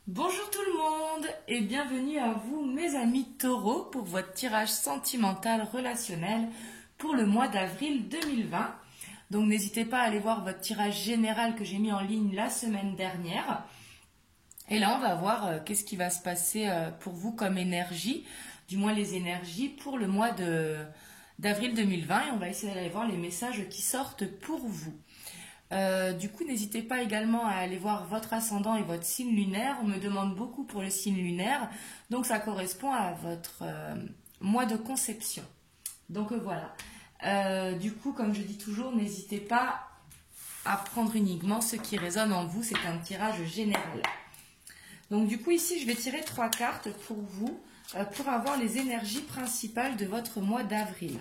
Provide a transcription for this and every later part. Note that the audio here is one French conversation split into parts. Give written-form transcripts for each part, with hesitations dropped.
Bonjour tout le monde et bienvenue à vous mes amis taureaux pour votre tirage sentimental relationnel pour le mois d'avril 2020. Donc n'hésitez pas à aller voir votre tirage général que j'ai mis en ligne la semaine dernière. Et là on va voir qu'est-ce qui va se passer pour vous comme énergie, du moins les énergies pour le mois d'avril 2020 et on va essayer d'aller voir les messages qui sortent pour vous. Du coup, n'hésitez pas également à aller voir votre ascendant et votre signe lunaire. On me demande beaucoup pour le signe lunaire, donc ça correspond à votre mois de conception. Donc voilà. Du coup, comme je dis toujours, n'hésitez pas à prendre uniquement ce qui résonne en vous. C'est un tirage général. Donc du coup, ici, je vais tirer 3 cartes pour vous, pour avoir les énergies principales de votre mois d'avril.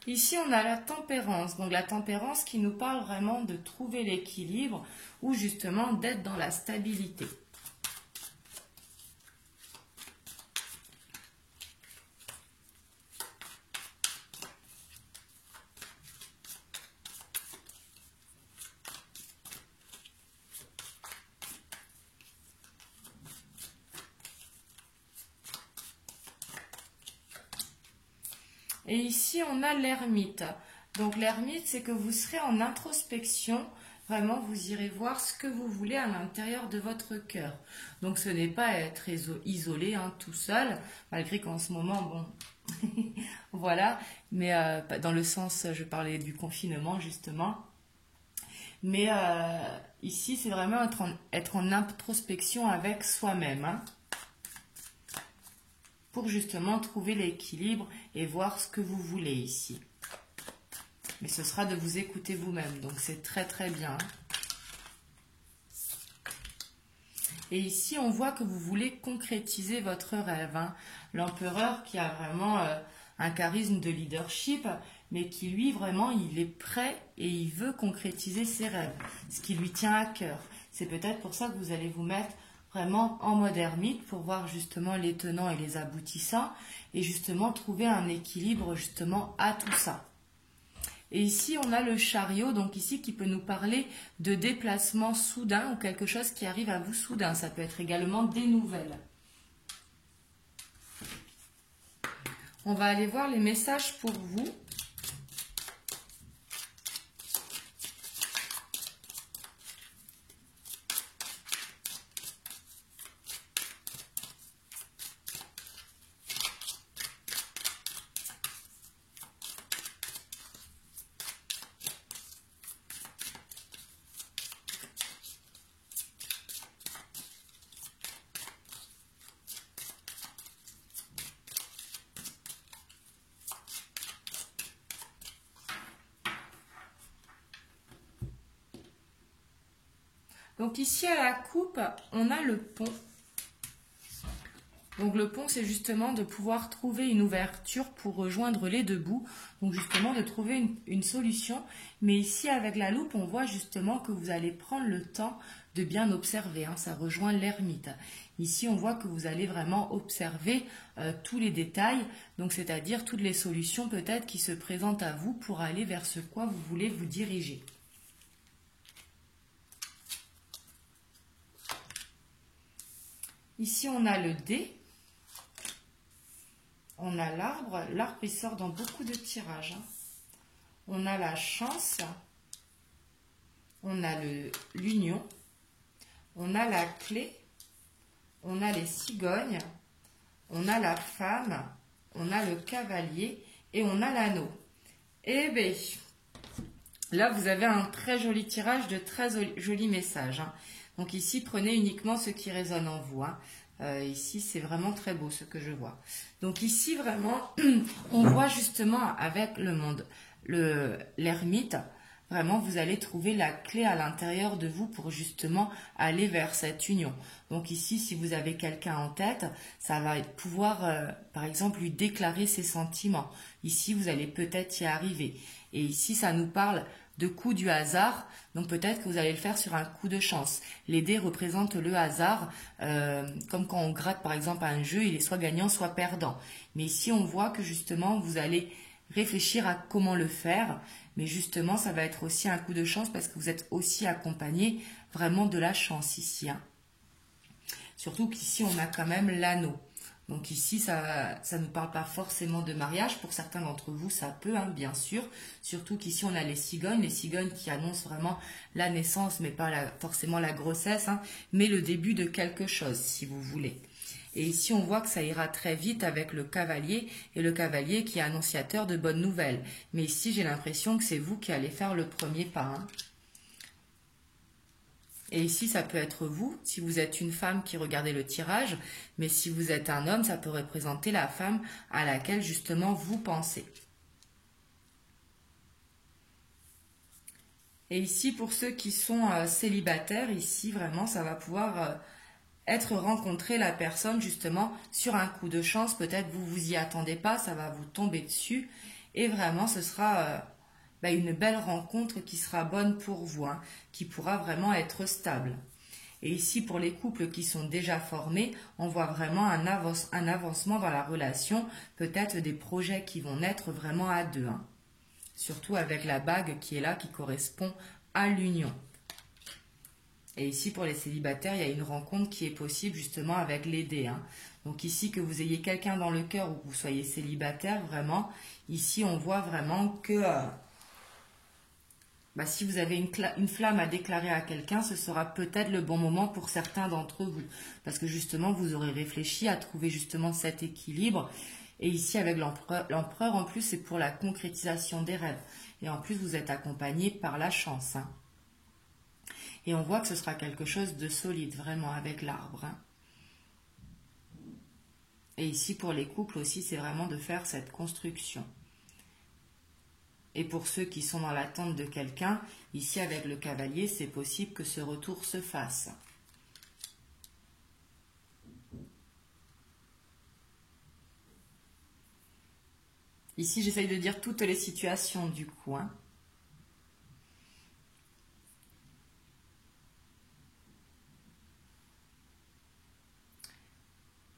Ici, on a la tempérance. Donc la tempérance qui nous parle vraiment de trouver l'équilibre ou justement d'être dans la stabilité. Et ici, on a l'ermite. Donc l'ermite, c'est que vous serez en introspection. Vraiment, vous irez voir ce que vous voulez à l'intérieur de votre cœur. Donc ce n'est pas être isolé, tout seul, malgré qu'en ce moment, bon, voilà. Mais dans le sens, je parlais du confinement, justement. Mais ici, c'est vraiment être en introspection avec soi-même. Pour justement trouver l'équilibre et voir ce que vous voulez ici. Mais ce sera de vous écouter vous-même, donc c'est très très bien. Et ici, on voit que vous voulez concrétiser votre rêve. L'empereur qui a vraiment un charisme de leadership, mais qui lui, vraiment, il est prêt et il veut concrétiser ses rêves, ce qui lui tient à cœur. C'est peut-être pour ça que vous allez vous mettre vraiment en mode ermite pour voir justement les tenants et les aboutissants et justement trouver un équilibre justement à tout ça. Et ici, on a le chariot, donc ici, qui peut nous parler de déplacement soudain ou quelque chose qui arrive à vous soudain. Ça peut être également des nouvelles. On va aller voir les messages pour vous. Donc ici à la coupe, on a le pont. Donc le pont, c'est justement de pouvoir trouver une ouverture pour rejoindre les deux bouts. Donc justement de trouver une solution. Mais ici avec la loupe, on voit justement que vous allez prendre le temps de bien observer. Ça rejoint l'ermite. Ici, on voit que vous allez vraiment observer tous les détails. Donc c'est-à-dire toutes les solutions peut-être qui se présentent à vous pour aller vers ce quoi vous voulez vous diriger. Ici, on a le dé. On a l'arbre. L'arbre, il sort dans beaucoup de tirages. On a la chance. On a l'union. On a la clé. On a les cigognes. On a la femme. On a le cavalier. Et on a l'anneau. Eh bien, là, vous avez un très joli tirage de très jolis messages. Donc ici, prenez uniquement ce qui résonne en vous. Ici, c'est vraiment très beau ce que je vois. Donc ici, vraiment, on voit justement avec le monde, l'ermite, vraiment, vous allez trouver la clé à l'intérieur de vous pour justement aller vers cette union. Donc ici, si vous avez quelqu'un en tête, ça va pouvoir, par exemple, lui déclarer ses sentiments. Ici, vous allez peut-être y arriver. Et ici, ça nous parle de coups du hasard. Donc peut-être que vous allez le faire sur un coup de chance. Les dés représentent le hasard, comme quand on gratte par exemple à un jeu, il est soit gagnant, soit perdant. Mais ici, on voit que justement, vous allez réfléchir à comment le faire. Mais justement, ça va être aussi un coup de chance parce que vous êtes aussi accompagné vraiment de la chance ici, hein. Surtout qu'ici, on a quand même l'anneau. Donc ici, ça ne nous parle pas forcément de mariage. Pour certains d'entre vous, ça peut, hein, bien sûr. Surtout qu'ici, on a les cigognes qui annoncent vraiment la naissance, mais pas forcément la grossesse, hein, mais le début de quelque chose, si vous voulez. Et ici, on voit que ça ira très vite avec le cavalier, et le cavalier qui est annonciateur de bonnes nouvelles. Mais ici, j'ai l'impression que c'est vous qui allez faire le premier pas, hein. Et ici, ça peut être vous, si vous êtes une femme qui regardez le tirage, mais si vous êtes un homme, ça peut représenter la femme à laquelle justement vous pensez. Et ici, pour ceux qui sont célibataires, ici, vraiment, ça va pouvoir être rencontrer la personne justement sur un coup de chance. Peut-être vous vous y attendez pas, ça va vous tomber dessus. Et vraiment, ce sera une belle rencontre qui sera bonne pour vous, hein, qui pourra vraiment être stable. Et ici, pour les couples qui sont déjà formés, on voit vraiment un avancement dans la relation, peut-être des projets qui vont naître vraiment à deux, hein. Surtout avec la bague qui est là, qui correspond à l'union. Et ici, pour les célibataires, il y a une rencontre qui est possible justement avec les dés, hein. Donc ici, que vous ayez quelqu'un dans le cœur ou que vous soyez célibataire, vraiment, ici, on voit vraiment que si vous avez une flamme à déclarer à quelqu'un, ce sera peut-être le bon moment pour certains d'entre vous. Parce que justement, vous aurez réfléchi à trouver justement cet équilibre. Et ici, avec l'empereur, en plus, c'est pour la concrétisation des rêves. Et en plus, vous êtes accompagné par la chance, hein. Et on voit que ce sera quelque chose de solide, vraiment, avec l'arbre, hein. Et ici, pour les couples aussi, c'est vraiment de faire cette construction. Et pour ceux qui sont dans l'attente de quelqu'un, ici avec le cavalier, c'est possible que ce retour se fasse. Ici, j'essaye de dire toutes les situations du coup, hein.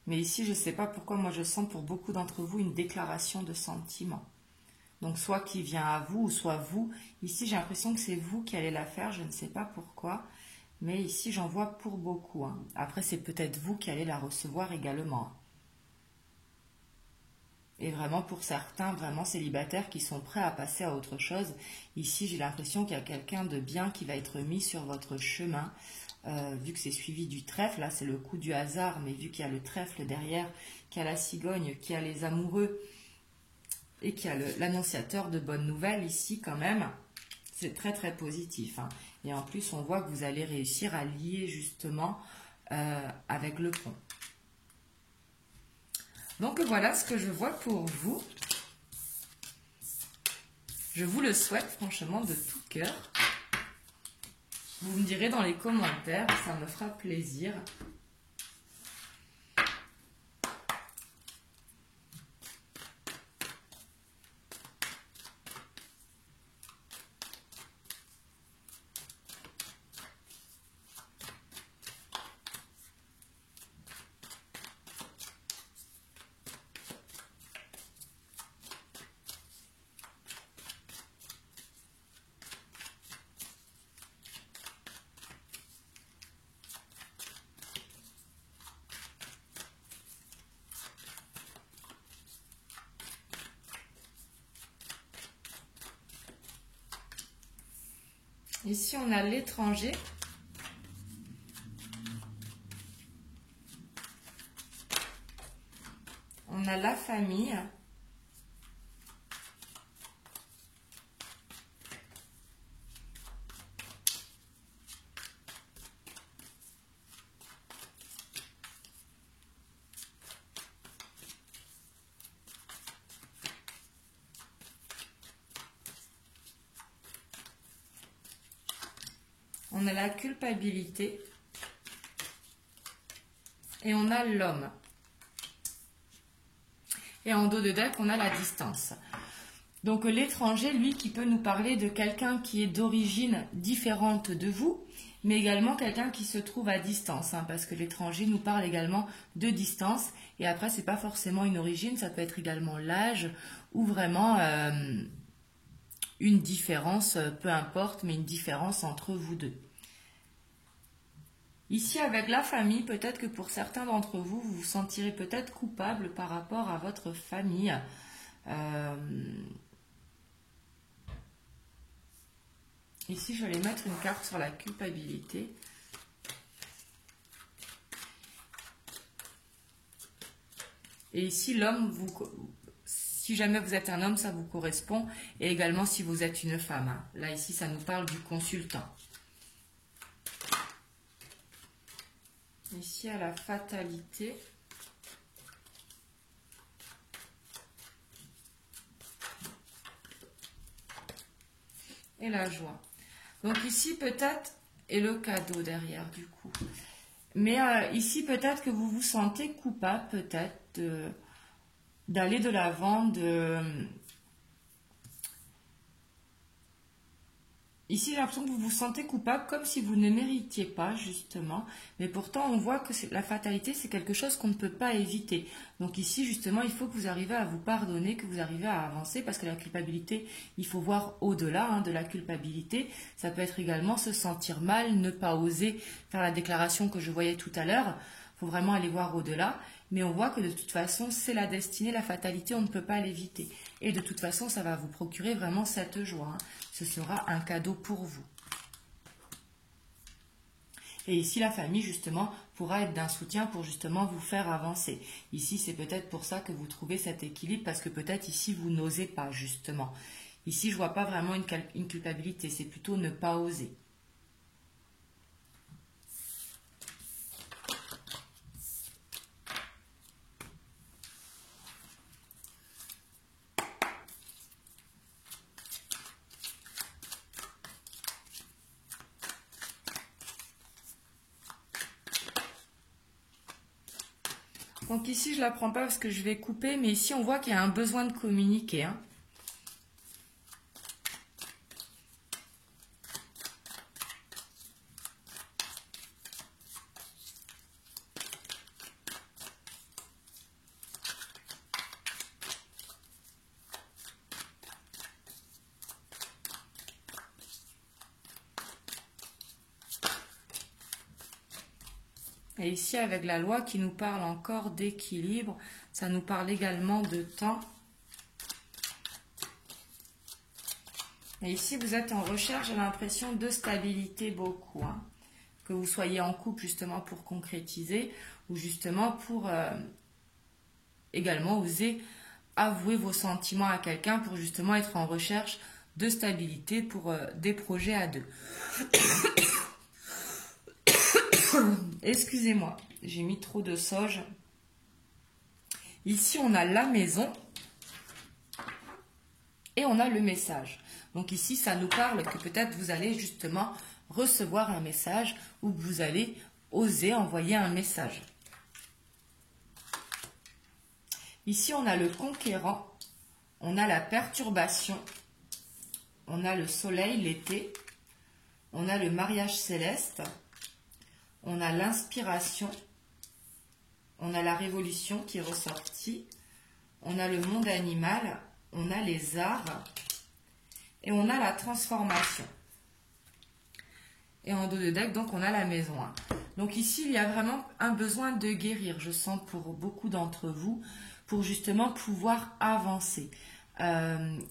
Mais ici, je ne sais pas pourquoi, moi je sens pour beaucoup d'entre vous une déclaration de sentiment. Donc soit qui vient à vous, ou soit vous. Ici, j'ai l'impression que c'est vous qui allez la faire, je ne sais pas pourquoi. Mais ici, j'en vois pour beaucoup, hein. Après, c'est peut-être vous qui allez la recevoir également. Et vraiment, pour certains, vraiment célibataires qui sont prêts à passer à autre chose. Ici, j'ai l'impression qu'il y a quelqu'un de bien qui va être mis sur votre chemin. Vu que c'est suivi du trèfle, là c'est le coup du hasard, mais vu qu'il y a le trèfle derrière, qu'il y a la cigogne, qu'il y a les amoureux, et qu'il y a l'annonciateur de bonnes nouvelles ici quand même, c'est très très positif, hein. Et en plus on voit que vous allez réussir à lier justement avec le pont. Donc voilà ce que je vois pour vous. Je vous le souhaite franchement de tout cœur. Vous me direz dans les commentaires, ça me fera plaisir. Ici, on a l'étranger. On a la famille. On a la culpabilité et on a l'homme. Et en dos de deck, on a la distance. Donc l'étranger, lui, qui peut nous parler de quelqu'un qui est d'origine différente de vous, mais également quelqu'un qui se trouve à distance, hein, parce que l'étranger nous parle également de distance. Et après, c'est pas forcément une origine, ça peut être également l'âge ou vraiment une différence, peu importe, mais une différence entre vous deux. Ici, avec la famille, peut-être que pour certains d'entre vous, vous vous sentirez peut-être coupable par rapport à votre famille. Ici, je vais mettre une carte sur la culpabilité. Et ici, l'homme, si jamais vous êtes un homme, ça vous correspond. Et également si vous êtes une femme. Hein. Là, ici, ça nous parle du consultant. Ici, à la fatalité. Et la joie. Donc ici, peut-être, et le cadeau derrière, du coup. Mais ici, peut-être que vous vous sentez coupable, peut-être, d'aller de l'avant, Ici, j'ai l'impression que vous vous sentez coupable comme si vous ne méritiez pas, justement. Mais pourtant, on voit que la fatalité, c'est quelque chose qu'on ne peut pas éviter. Donc ici, justement, il faut que vous arriviez à vous pardonner, que vous arriviez à avancer, parce que la culpabilité, il faut voir au-delà hein, de la culpabilité. Ça peut être également se sentir mal, ne pas oser faire la déclaration que je voyais tout à l'heure. Il faut vraiment aller voir au-delà. Mais on voit que de toute façon, c'est la destinée, la fatalité, on ne peut pas l'éviter. Et de toute façon, ça va vous procurer vraiment cette joie. Hein. Ce sera un cadeau pour vous. Et ici, la famille, justement, pourra être d'un soutien pour justement vous faire avancer. Ici, c'est peut-être pour ça que vous trouvez cet équilibre, parce que peut-être ici, vous n'osez pas, justement. Ici, je ne vois pas vraiment une culpabilité, c'est plutôt ne pas oser. Donc ici, je ne la prends pas parce que je vais couper, mais ici, on voit qu'il y a un besoin de communiquer. Hein. Et ici, avec la loi qui nous parle encore d'équilibre, ça nous parle également de temps. Et ici, vous êtes en recherche, j'ai l'impression, de stabilité beaucoup. Hein. Que vous soyez en couple justement pour concrétiser ou justement pour également oser avouer vos sentiments à quelqu'un pour justement être en recherche de stabilité pour des projets à deux. Excusez-moi, j'ai mis trop de sauge. Ici, on a la maison et on a le message. Donc ici, ça nous parle que peut-être vous allez justement recevoir un message ou que vous allez oser envoyer un message. Ici, on a le conquérant, on a la perturbation, on a le soleil, l'été, on a le mariage céleste, on a l'inspiration, on a la révolution qui est ressortie, on a le monde animal, on a les arts et on a la transformation. Et en dos de deck, donc on a la maison 1. Donc ici, il y a vraiment un besoin de guérir, je sens pour beaucoup d'entre vous, pour justement pouvoir avancer.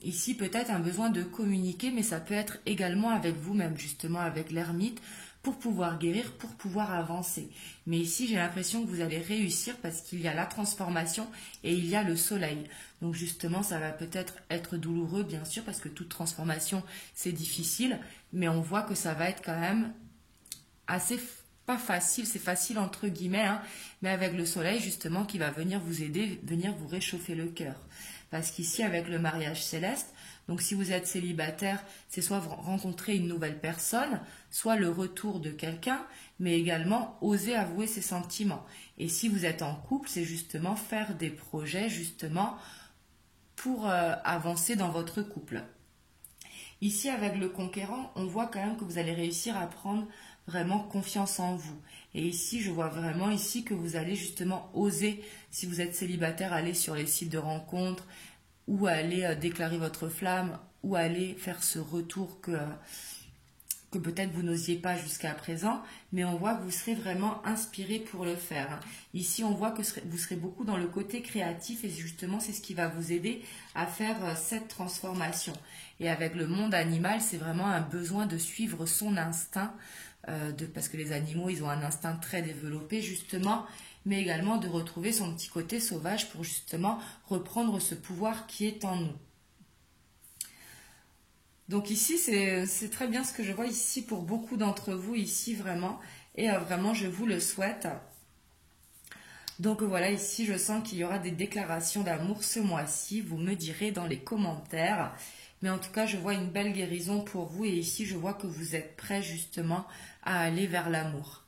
Ici, peut-être un besoin de communiquer, mais ça peut être également avec vous-même, justement avec l'ermite, pour pouvoir guérir, pour pouvoir avancer. Mais ici, j'ai l'impression que vous allez réussir parce qu'il y a la transformation et il y a le soleil. Donc justement, ça va peut-être être douloureux, bien sûr, parce que toute transformation, c'est difficile. Mais on voit que ça va être quand même assez, pas facile, c'est facile entre guillemets, hein, mais avec le soleil, justement, qui va venir vous aider, venir vous réchauffer le cœur. Parce qu'ici, avec le mariage céleste, donc si vous êtes célibataire, c'est soit rencontrer une nouvelle personne, soit le retour de quelqu'un, mais également oser avouer ses sentiments. Et si vous êtes en couple, c'est justement faire des projets, justement, pour avancer dans votre couple. Ici, avec le conquérant, on voit quand même que vous allez réussir à prendre vraiment confiance en vous. Et ici, je vois vraiment ici que vous allez justement oser, si vous êtes célibataire, aller sur les sites de rencontres ou aller déclarer votre flamme ou aller faire ce retour que peut-être vous n'osiez pas jusqu'à présent, mais on voit que vous serez vraiment inspiré pour le faire. Ici, on voit que vous serez beaucoup dans le côté créatif et justement, c'est ce qui va vous aider à faire cette transformation. Et avec le monde animal, c'est vraiment un besoin de suivre son instinct, parce que les animaux, ils ont un instinct très développé justement, mais également de retrouver son petit côté sauvage pour justement reprendre ce pouvoir qui est en nous. Donc ici, c'est très bien ce que je vois ici pour beaucoup d'entre vous, ici vraiment. Et vraiment, je vous le souhaite. Donc voilà, ici, je sens qu'il y aura des déclarations d'amour ce mois-ci. Vous me direz dans les commentaires. Mais en tout cas, je vois une belle guérison pour vous. Et ici, je vois que vous êtes prêts justement à aller vers l'amour.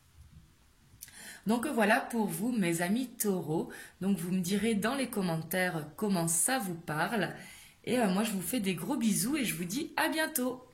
Donc voilà pour vous, mes amis taureaux. Donc vous me direz dans les commentaires comment ça vous parle. Et moi, je vous fais des gros bisous et je vous dis à bientôt.